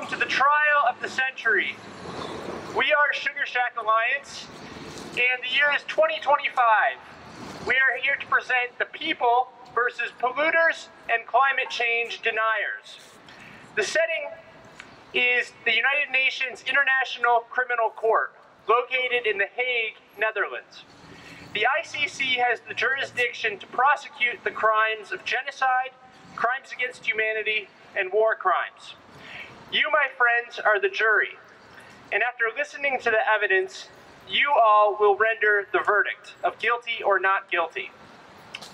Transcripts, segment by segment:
welcome to the trial of the century. We are Sugar Shack Alliance, and the year is 2025. We are here to present the people versus polluters and climate change deniers. The setting is the United Nations International Criminal Court, located in The Hague, Netherlands. The ICC has the jurisdiction to prosecute the crimes of genocide, crimes against humanity, and war crimes. You, my friends, are the jury, and after listening to the evidence, you all will render the verdict of guilty or not guilty.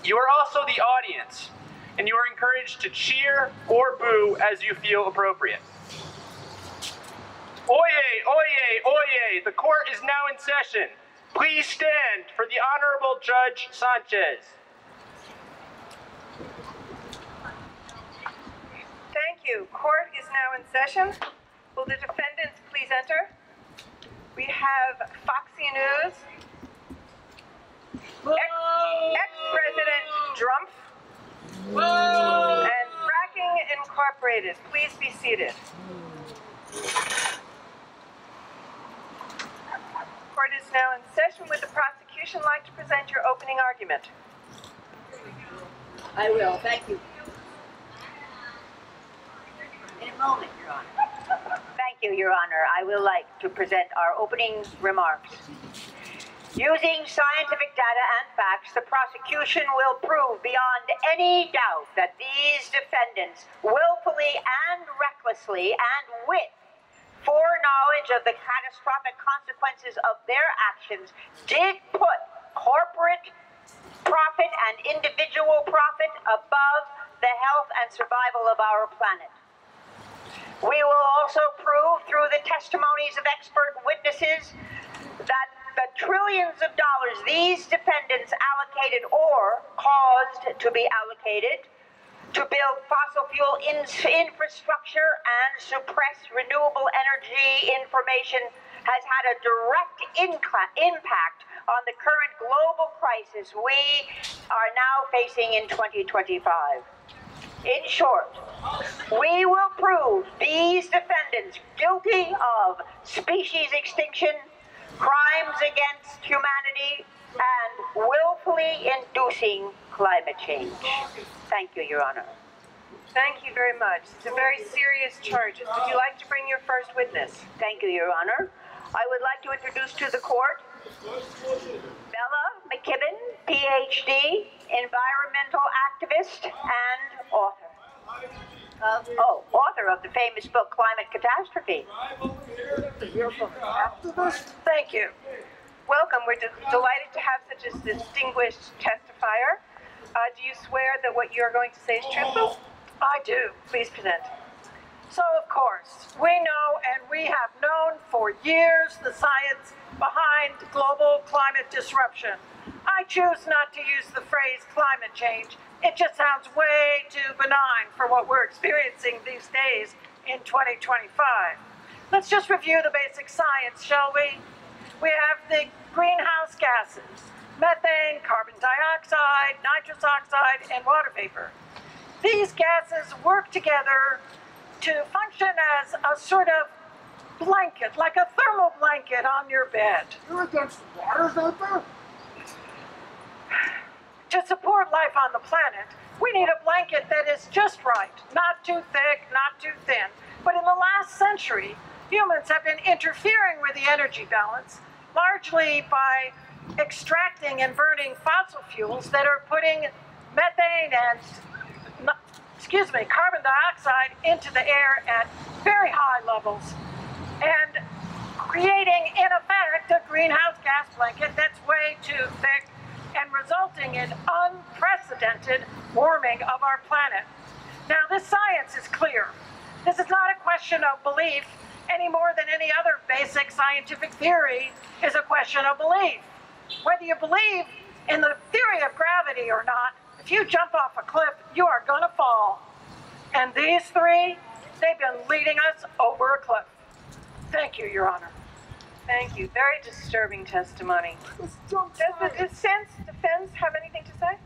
You are also the audience, and you are encouraged to cheer or boo as you feel appropriate. Oyez, oyez, oyez, the court is now in session. Please stand for the Honorable Judge Sanchez. Thank you. Court is now in session. Will the defendants please enter? We have Foxy News, ex-President Drumpf, and Fracking Incorporated. Please be seated. Court is now in session. Would the prosecution like to present your opening argument? I will, thank you. In a moment, Your Honor. Thank you, Your Honor. I will like to present our opening remarks. Using scientific data and facts, the prosecution will prove beyond any doubt that these defendants willfully and recklessly and with foreknowledge of the catastrophic consequences of their actions did put corporate profit and individual profit above the health and survival of our planet. We will also prove through the testimonies of expert witnesses that the trillions of dollars these defendants allocated or caused to be allocated to build fossil fuel infrastructure and suppress renewable energy information has had a direct impact on the current global crisis we are now facing in 2025. In short, we will prove these defendants guilty of species extinction, crimes against humanity, and willfully inducing climate change. Thank you, Your Honor. Thank you very much. It's a very serious charge. Would you like to bring your first witness? Thank you, Your Honor. I would like to introduce to the court Bella McKibben, PhD, environmental activist and author. Author of the famous book, Climate Catastrophe. Thank you. Welcome. We're delighted to have such a distinguished testifier. Do you swear that what you're going to say is truthful? I do. Please present. So, of course, we know and we have known for years the science behind global climate disruption. I choose not to use the phrase climate change. It just sounds way too benign for what we're experiencing these days in 2025. Let's just review the basic science, shall we? We have the greenhouse gases: methane, carbon dioxide, nitrous oxide, and water vapor. These gases work together to function as a sort of blanket, like a thermal blanket on your bed. You're against waters out there? To support life on the planet, we need a blanket that is just right, not too thick, not too thin. But in the last century, humans have been interfering with the energy balance, largely by extracting and burning fossil fuels that are putting methane and carbon dioxide into the air at very high levels and creating, in effect, a greenhouse gas blanket that's way too thick and resulting in unprecedented warming of our planet. Now, this science is clear. This is not a question of belief any more than any other basic scientific theory is a question of belief. Whether you believe in the theory of gravity or not, if you jump off a cliff, you are going to fall. And these three, they've been leading us over a cliff. Thank you, Your Honor. Thank you. Very disturbing testimony. Does the defense have anything to say?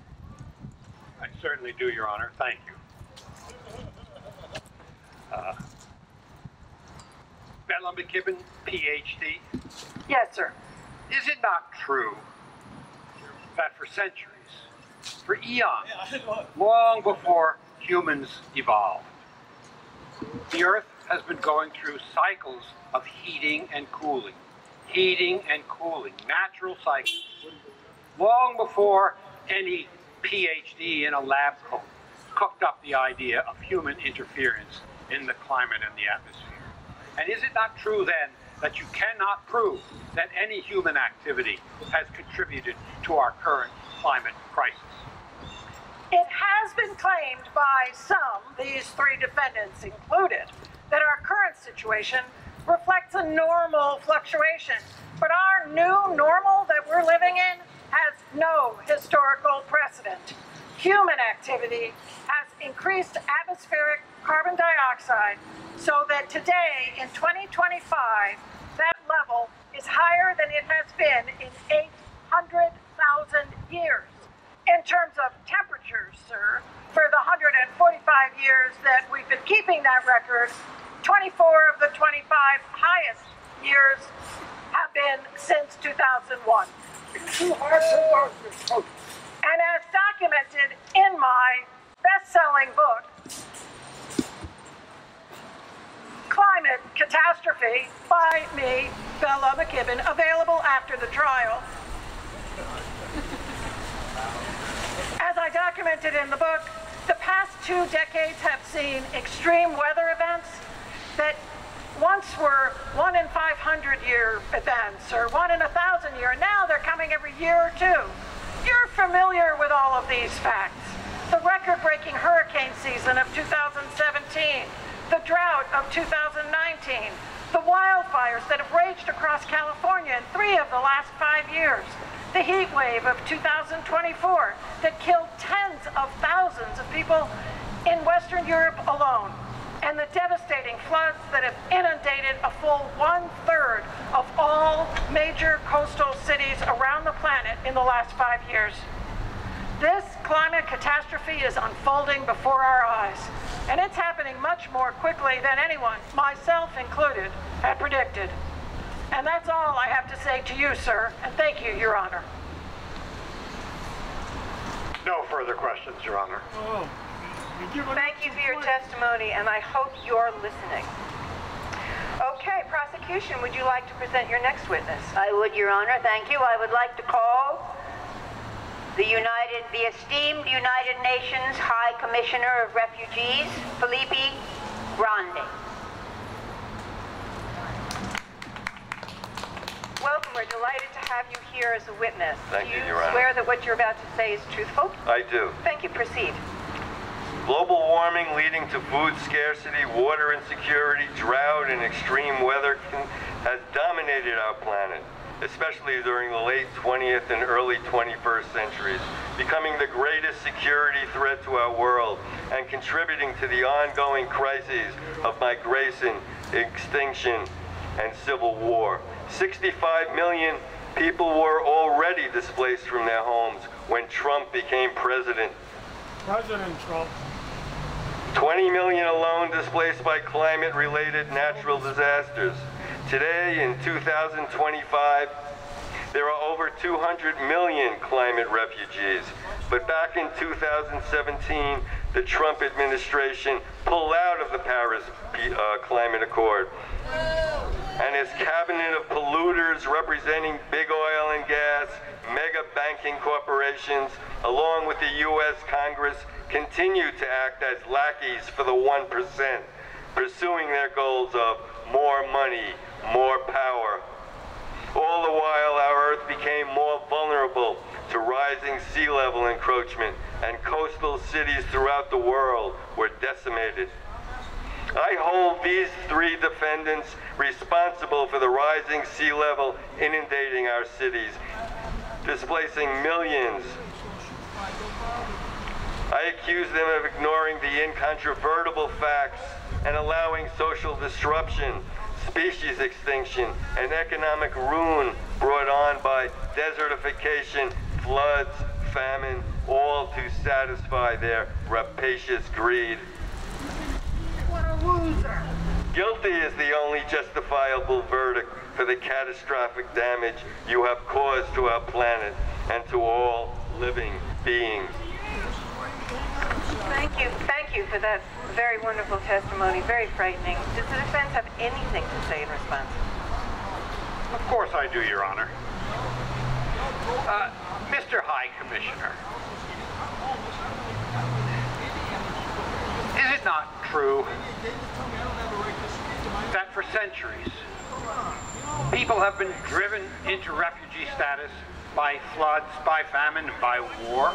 I certainly do, Your Honor. Thank you. Bella McKibben, PhD. Yes, sir. Is it not true that for centuries, for eons, long before humans evolved, the Earth has been going through cycles of heating and cooling, natural cycles, long before any PhD in a lab coat cooked up the idea of human interference in the climate and the atmosphere? And is it not true then that you cannot prove that any human activity has contributed to our current climate crisis? It has been claimed by some, these three defendants included, that our current situation reflects a normal fluctuation. But our new normal that we're living in has no historical precedent. Human activity has increased atmospheric carbon dioxide so that today, in 2025, that level is higher than it has been in 800,000 years. In terms of temperatures, sir, for the 145 years that we've been keeping that record, 24 of the 25 highest years have been since 2001. And as documented in my best-selling book, Climate Catastrophe, by me, Bella McKibben, available after the trial. As I documented in the book, the past 2 decades have seen extreme weather events that once were 1 in 500 year events or 1 in 1,000 year. Now they're coming every year or 2. You're familiar with all of these facts. The record-breaking hurricane season of 2017, the drought of 2019, the wildfires that have raged across California in 3 of the last 5 years, the heat wave of 2024 that killed tens of thousands of people in Western Europe alone, and the devastating floods that have inundated a full 1/3 of all major coastal cities around the planet in the last 5 years. This climate catastrophe is unfolding before our eyes, and it's happening much more quickly than anyone, myself included, had predicted. And that's all I have to say to you, sir, and thank you, Your Honor. No further questions, Your Honor. Thank you for your testimony, and I hope you're listening. Okay, prosecution, would you like to present your next witness? I would, Your Honor. Thank you. I would like to call the esteemed United Nations High Commissioner of Refugees, Felipe Grande. Welcome. We're delighted to have you here as a witness. Thank you, Your Do you Honor. swear that what you're about to say is truthful? I do. Thank you. Proceed. Global warming leading to food scarcity, water insecurity, drought, and extreme weather has dominated our planet, especially during the late 20th and early 21st centuries, becoming the greatest security threat to our world and contributing to the ongoing crises of migration, extinction, and civil war. 65 million people were already displaced from their homes when Trump became president. President Trump. 20 million alone displaced by climate-related natural disasters. Today, in 2025, there are over 200 million climate refugees. But back in 2017, the Trump administration pulled out of the Paris Climate Accord. And his cabinet of polluters representing big oil and gas, mega banking corporations, along with the U.S. Congress, continue to act as lackeys for the 1%, pursuing their goals of more money, more power. All the while, our Earth became more vulnerable to rising sea level encroachment, and coastal cities throughout the world were decimated. I hold these 3 defendants responsible for the rising sea level inundating our cities, displacing millions. I accuse them of ignoring the incontrovertible facts and allowing social disruption, species extinction, and economic ruin brought on by desertification, floods, famine, all to satisfy their rapacious greed. What a loser. Guilty is the only justifiable verdict for the catastrophic damage you have caused to our planet and to all living beings. Thank you for that very wonderful testimony, very frightening. Does the defense have anything to say in response? Of course I do, Your Honor. Mr. High Commissioner, is it not true that for centuries people have been driven into refugee status by floods, by famine, and by war,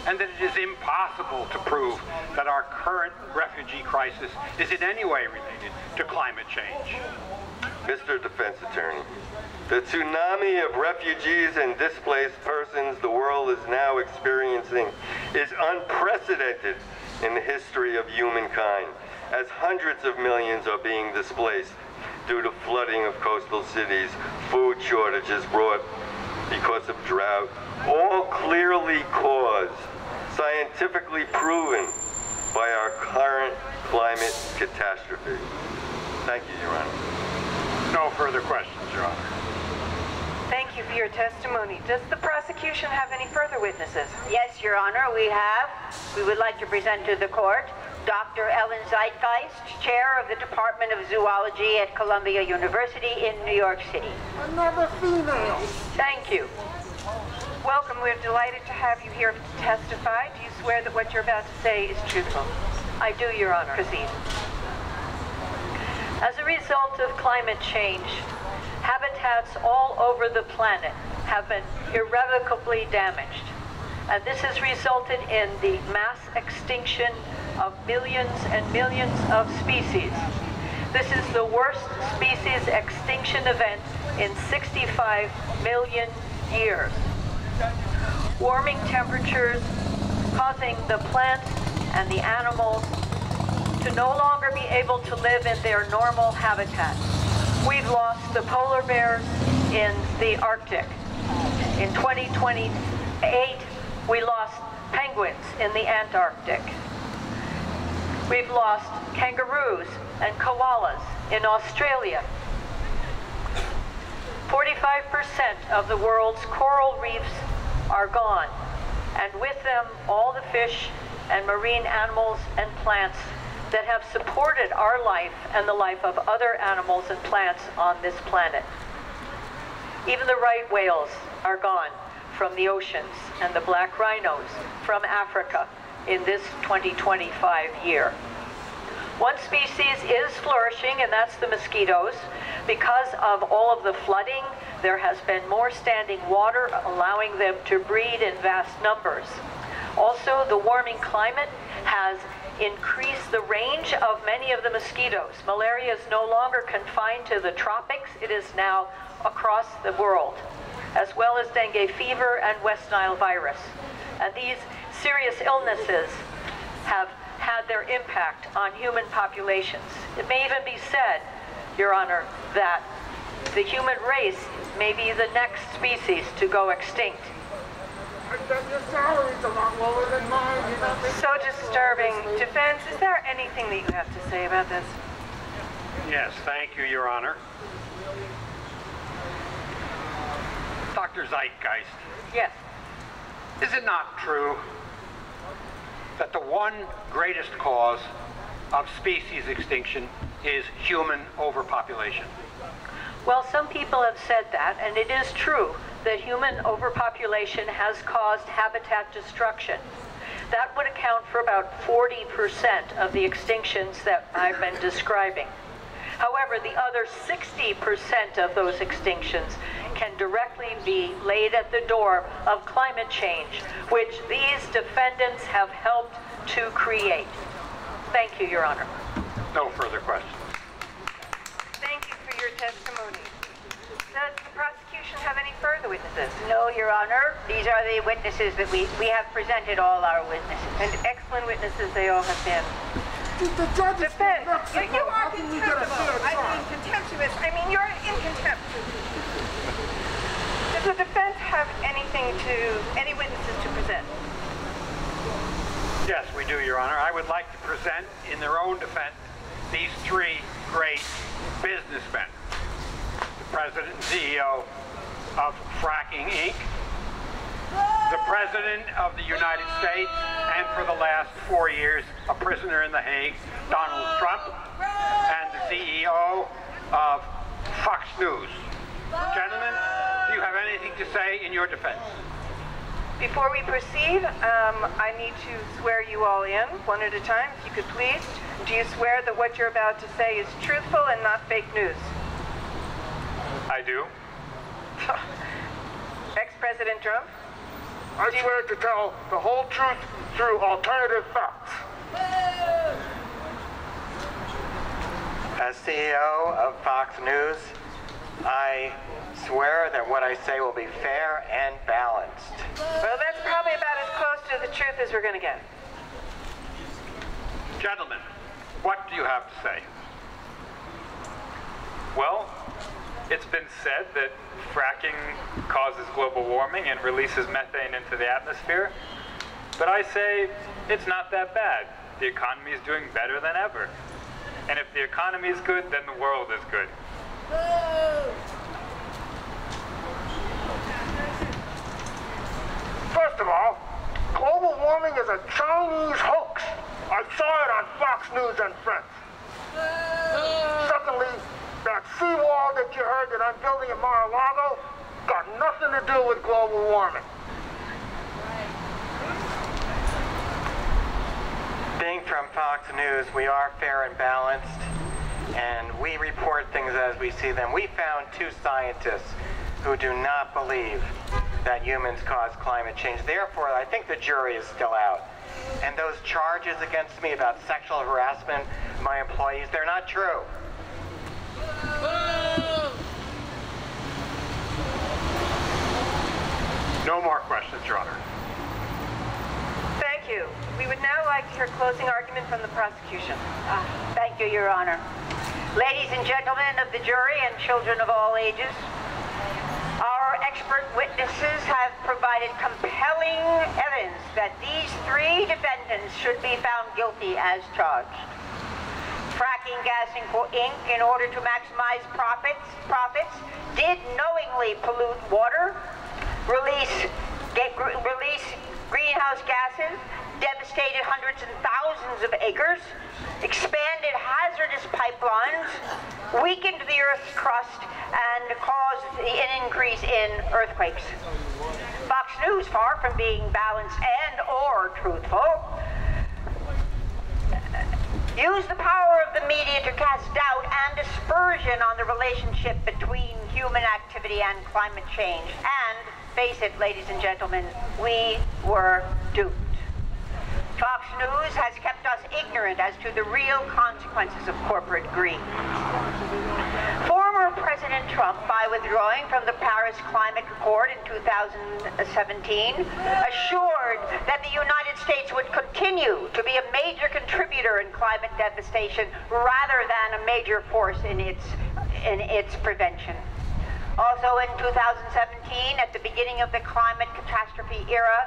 and that it is impossible to prove that our current refugee crisis is in any way related to climate change? Mr. Defense Attorney, the tsunami of refugees and displaced persons the world is now experiencing is unprecedented in the history of humankind, as hundreds of millions are being displaced due to flooding of coastal cities, food shortages brought because of drought, all clearly caused, scientifically proven by our current climate catastrophe. Thank you, Your Honor. No further questions, Your Honor. Thank you for your testimony. Does the prosecution have any further witnesses? Yes, Your Honor, we have. We would like to present to the court Dr. Ellen Zeitgeist, Chair of the Department of Zoology at Columbia University in New York City. Another female. Thank you. Welcome. We're delighted to have you here to testify. Do you swear that what you're about to say is truthful? I do, Your Honor. Proceed. As a result of climate change, habitats all over the planet have been irrevocably damaged. And this has resulted in the mass extinction of millions and millions of species. This is the worst species extinction event in 65 million years. Warming temperatures causing the plants and the animals to no longer be able to live in their normal habitat. We've lost the polar bears in the Arctic. In 2028, we lost penguins in the Antarctic. We've lost kangaroos and koalas in Australia. 45% of the world's coral reefs are gone, and with them all the fish and marine animals and plants that have supported our life and the life of other animals and plants on this planet. Even the right whales are gone from the oceans, and the black rhinos from Africa in this 2025 year. One species is flourishing, and that's the mosquitoes. Because of all of the flooding, there has been more standing water, allowing them to breed in vast numbers. Also, the warming climate has increased the range of many of the mosquitoes. Malaria is no longer confined to the tropics. It is now across the world, as well as dengue fever and West Nile virus. And these serious illnesses have had their impact on human populations. It may even be said, Your Honor, that the human race may be the next species to go extinct. Your salary's a lot lower than mine. So disturbing. Defense, is there anything that you have to say about this? Yes, thank you, Your Honor. Dr. Zeitgeist, Yes. is it not true that the one greatest cause of species extinction is human overpopulation? Well, some people have said that, and it is true that human overpopulation has caused habitat destruction. That would account for about 40% of the extinctions that I've been describing. However, the other 60% of those extinctions can directly be laid at the door of climate change, which these defendants have helped to create. Thank you, Your Honor. No further questions. Thank you for your testimony. Does the prosecution have any further witnesses? No, Your Honor. These are the witnesses that we have presented all our witnesses. And excellent witnesses they all have been. The judge is Defense, You are contemptible. I mean, contemptuous. I mean, you're in contempt. Does the defense have any witnesses to present? Yes, we do, Your Honor. I would like to present, in their own defense, these three great businessmen, the President and CEO of Fracking Inc., the President of the United States, and for the last 4 years, a prisoner in The Hague, Donald Trump, and the CEO of Fox News. Gentlemen, do you have anything to say in your defense? Before we proceed, I need to swear you all in, one at a time, if you could please. Do you swear that what you're about to say is truthful and not fake news? I do. Ex-President Trump? I swear to tell the whole truth through alternative facts. As CEO of Fox News, I swear that what I say will be fair and balanced. Well, that's probably about as close to the truth as we're going to get. Gentlemen, what do you have to say? Well, it's been said that fracking causes global warming and releases methane into the atmosphere. But I say it's not that bad. The economy is doing better than ever. And if the economy is good, then the world is good. First of all, global warming is a Chinese hoax. I saw it on Fox News and Friends. Secondly, that seawall that you heard that I'm building at Mar-a-Lago got nothing to do with global warming. Being from Fox News, we are fair and balanced, and we report things as we see them. We found 2 scientists who do not believe that humans cause climate change. Therefore, I think the jury is still out. And those charges against me about sexual harassment of my employees, they're not true. No more questions, Your Honor. Thank you. We would now like to hear closing argument from the prosecution. Thank you, Your Honor. Ladies and gentlemen of the jury and children of all ages, our expert witnesses have provided compelling evidence that these 3 defendants should be found guilty as charged. Fracking Gas Inc., in order to maximize profits, did knowingly pollute water, release greenhouse gases, devastated hundreds and thousands of acres, expanded hazardous pipelines, weakened the Earth's crust, and caused an increase in earthquakes. Fox News, far from being balanced and/or truthful, used the power of the media to cast doubt and dispersion on the relationship between human activity and climate change. And, face it, ladies and gentlemen, we were duped. Fox News has kept us ignorant as to the real consequences of corporate greed. Former President Trump, by withdrawing from the Paris Climate Accord in 2017, assured that the United States would continue to be a major contributor in climate devastation rather than a major force in its prevention. Also in 2017, at the beginning of the climate catastrophe era,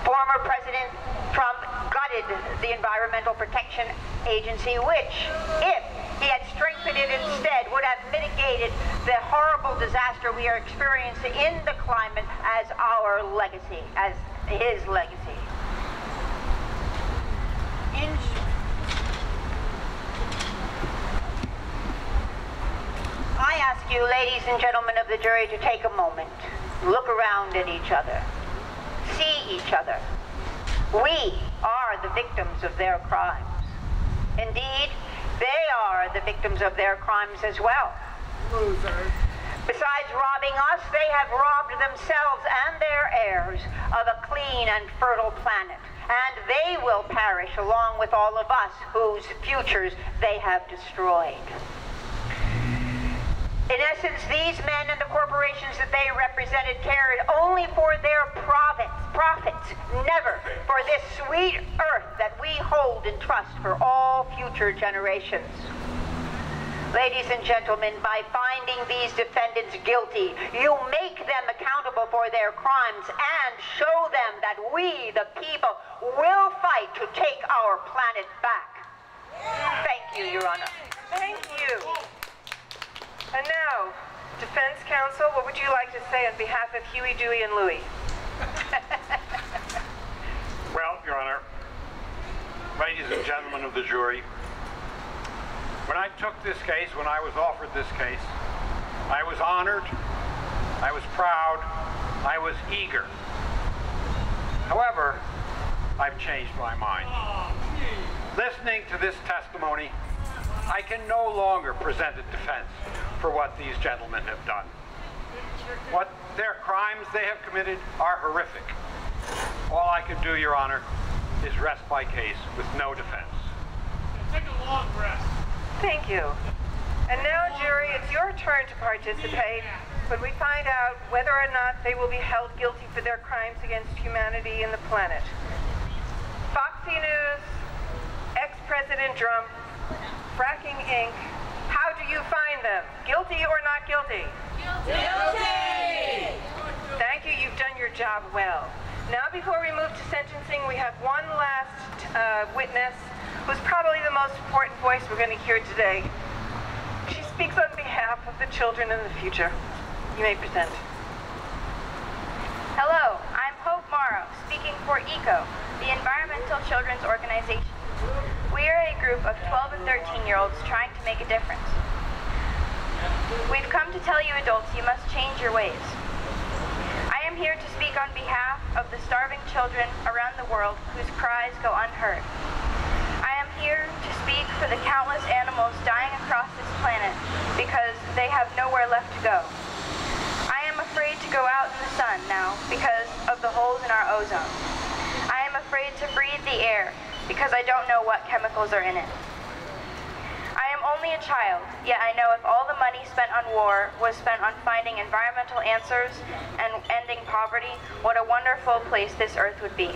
former President Trump gutted the Environmental Protection Agency, which, if he had strengthened it instead, would have mitigated the horrible disaster we are experiencing in the climate as our legacy, as his legacy. I ask you, ladies and gentlemen of the jury, to take a moment, look around at each other, see each other. We are the victims of their crimes. Indeed, they are the victims of their crimes as well. Besides robbing us, they have robbed themselves and their heirs of a clean and fertile planet. And they will perish along with all of us whose futures they have destroyed. In essence, these men and the corporations that they represented cared only for their profits, never for this sweet earth that we hold in trust for all future generations. Ladies and gentlemen, by finding these defendants guilty, you make them accountable for their crimes and show them that we, the people, will fight to take our planet back. Thank you, Your Honor. Thank you. And now, Defense Counsel, what would you like to say on behalf of Huey, Dewey, and Louie? Well, Your Honor, ladies and gentlemen of the jury, when I took this case, when I was offered this case, I was honored, I was proud, I was eager. However, I've changed my mind. Listening to this testimony, I can no longer present a defense for what these gentlemen have done. What their crimes they have committed are horrific. All I can do, Your Honor, is rest my case with no defense. Take a long rest. Thank you. And now, jury, it's your turn to participate when we find out whether or not they will be held guilty for their crimes against humanity and the planet. Foxy News, ex-President Trump, Fracking Inc., how do you find them? Guilty or not guilty? Guilty! Thank you, you've done your job well. Now, before we move to sentencing, we have one last witness who's probably the most important voice we're going to hear today. She speaks on behalf of the children in the future. You may present. Hello, I'm Hope Morrow, speaking for ECO, the Environmental Children's Organization. We are a group of 12 and 13-year-olds trying to make a difference. We've come to tell you adults you must change your ways. I am here to speak on behalf of the starving children around the world whose cries go unheard. I am here to speak for the countless animals dying across this planet because they have nowhere left to go. I am afraid to go out in the sun now because of the holes in our ozone. I am afraid to breathe the air because I don't know what chemicals are in it. I am only a child, yet I know if all the money spent on war was spent on finding environmental answers and ending poverty, what a wonderful place this earth would be.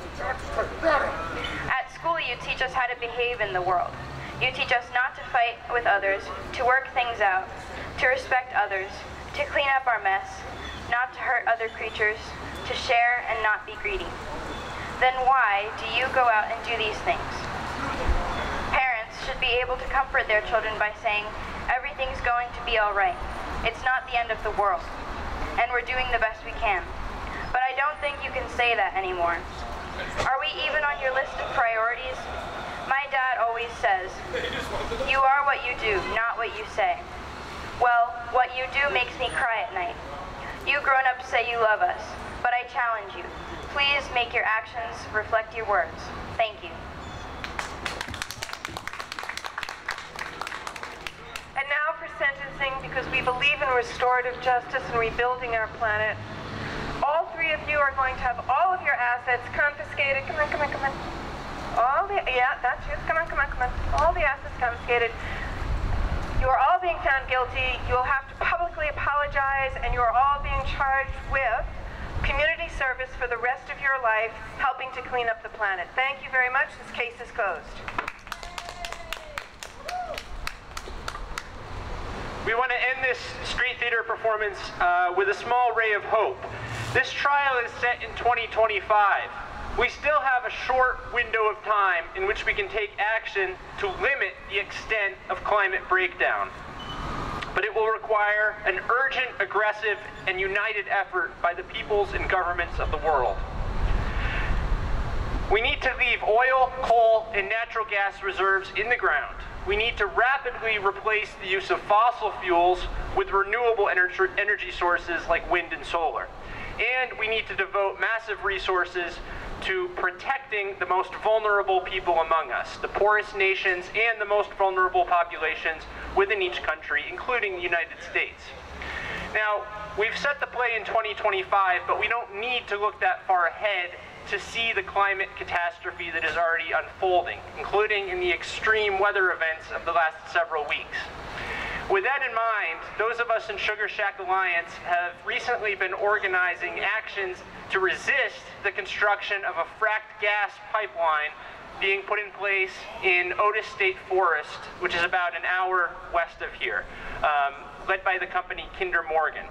At school, you teach us how to behave in the world. You teach us not to fight with others, to work things out, to respect others, to clean up our mess, not to hurt other creatures, to share and not be greedy. Then why do you go out and do these things? Parents should be able to comfort their children by saying, everything's going to be all right. It's not the end of the world, and we're doing the best we can. But I don't think you can say that anymore. Are we even on your list of priorities? My dad always says, you are what you do, not what you say. Well, what you do makes me cry at night. You grown-ups say you love us, but I challenge you. Please make your actions reflect your words. Thank you. And now for sentencing, because we believe in restorative justice and rebuilding our planet. All three of you are going to have all of your assets confiscated. Come on, come on, come on. Yeah, that's you. Come on, come on, come on. All the assets confiscated. You are all being found guilty. You will have to publicly apologize, and you are all being charged with community service for the rest of your life, helping to clean up the planet. Thank you very much. This case is closed. We want to end this street theater performance with a small ray of hope. This trial is set in 2025. We still have a short window of time in which we can take action to limit the extent of climate breakdown. But it will require an urgent, aggressive, and united effort by the peoples and governments of the world. We need to leave oil, coal, and natural gas reserves in the ground. We need to rapidly replace the use of fossil fuels with renewable energy sources like wind and solar. And we need to devote massive resources to protecting the most vulnerable people among us, the poorest nations and the most vulnerable populations within each country, including the United States. Now, we've set the play in 2025, but we don't need to look that far ahead to see the climate catastrophe that is already unfolding, including in the extreme weather events of the last several weeks. With that in mind, those of us in Sugar Shack Alliance have recently been organizing actions to resist the construction of a fracked gas pipeline being put in place in Otis State Forest, which is about an hour west of here, led by the company Kinder Morgan.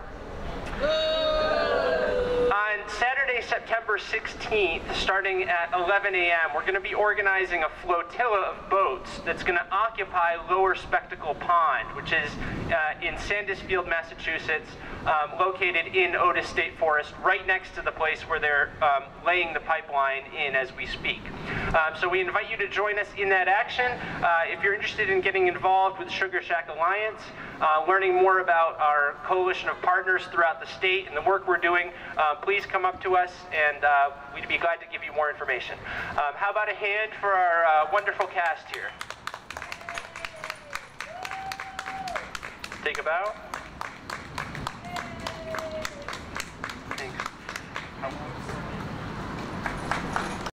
On Saturday, September 16th, starting at 11 a.m., we're going to be organizing a flotilla of boats that's going to occupy Lower Spectacle Pond, which is in Sandusfield, Massachusetts, located in Otis State Forest, right next to the place where they're laying the pipeline in as we speak. So we invite you to join us in that action. If you're interested in getting involved with Sugar Shack Alliance, learning more about our coalition of partners throughout the state and the work we're doing, please come up to us, and we'd be glad to give you more information. How about a hand for our wonderful cast here? Take a bow. Thanks.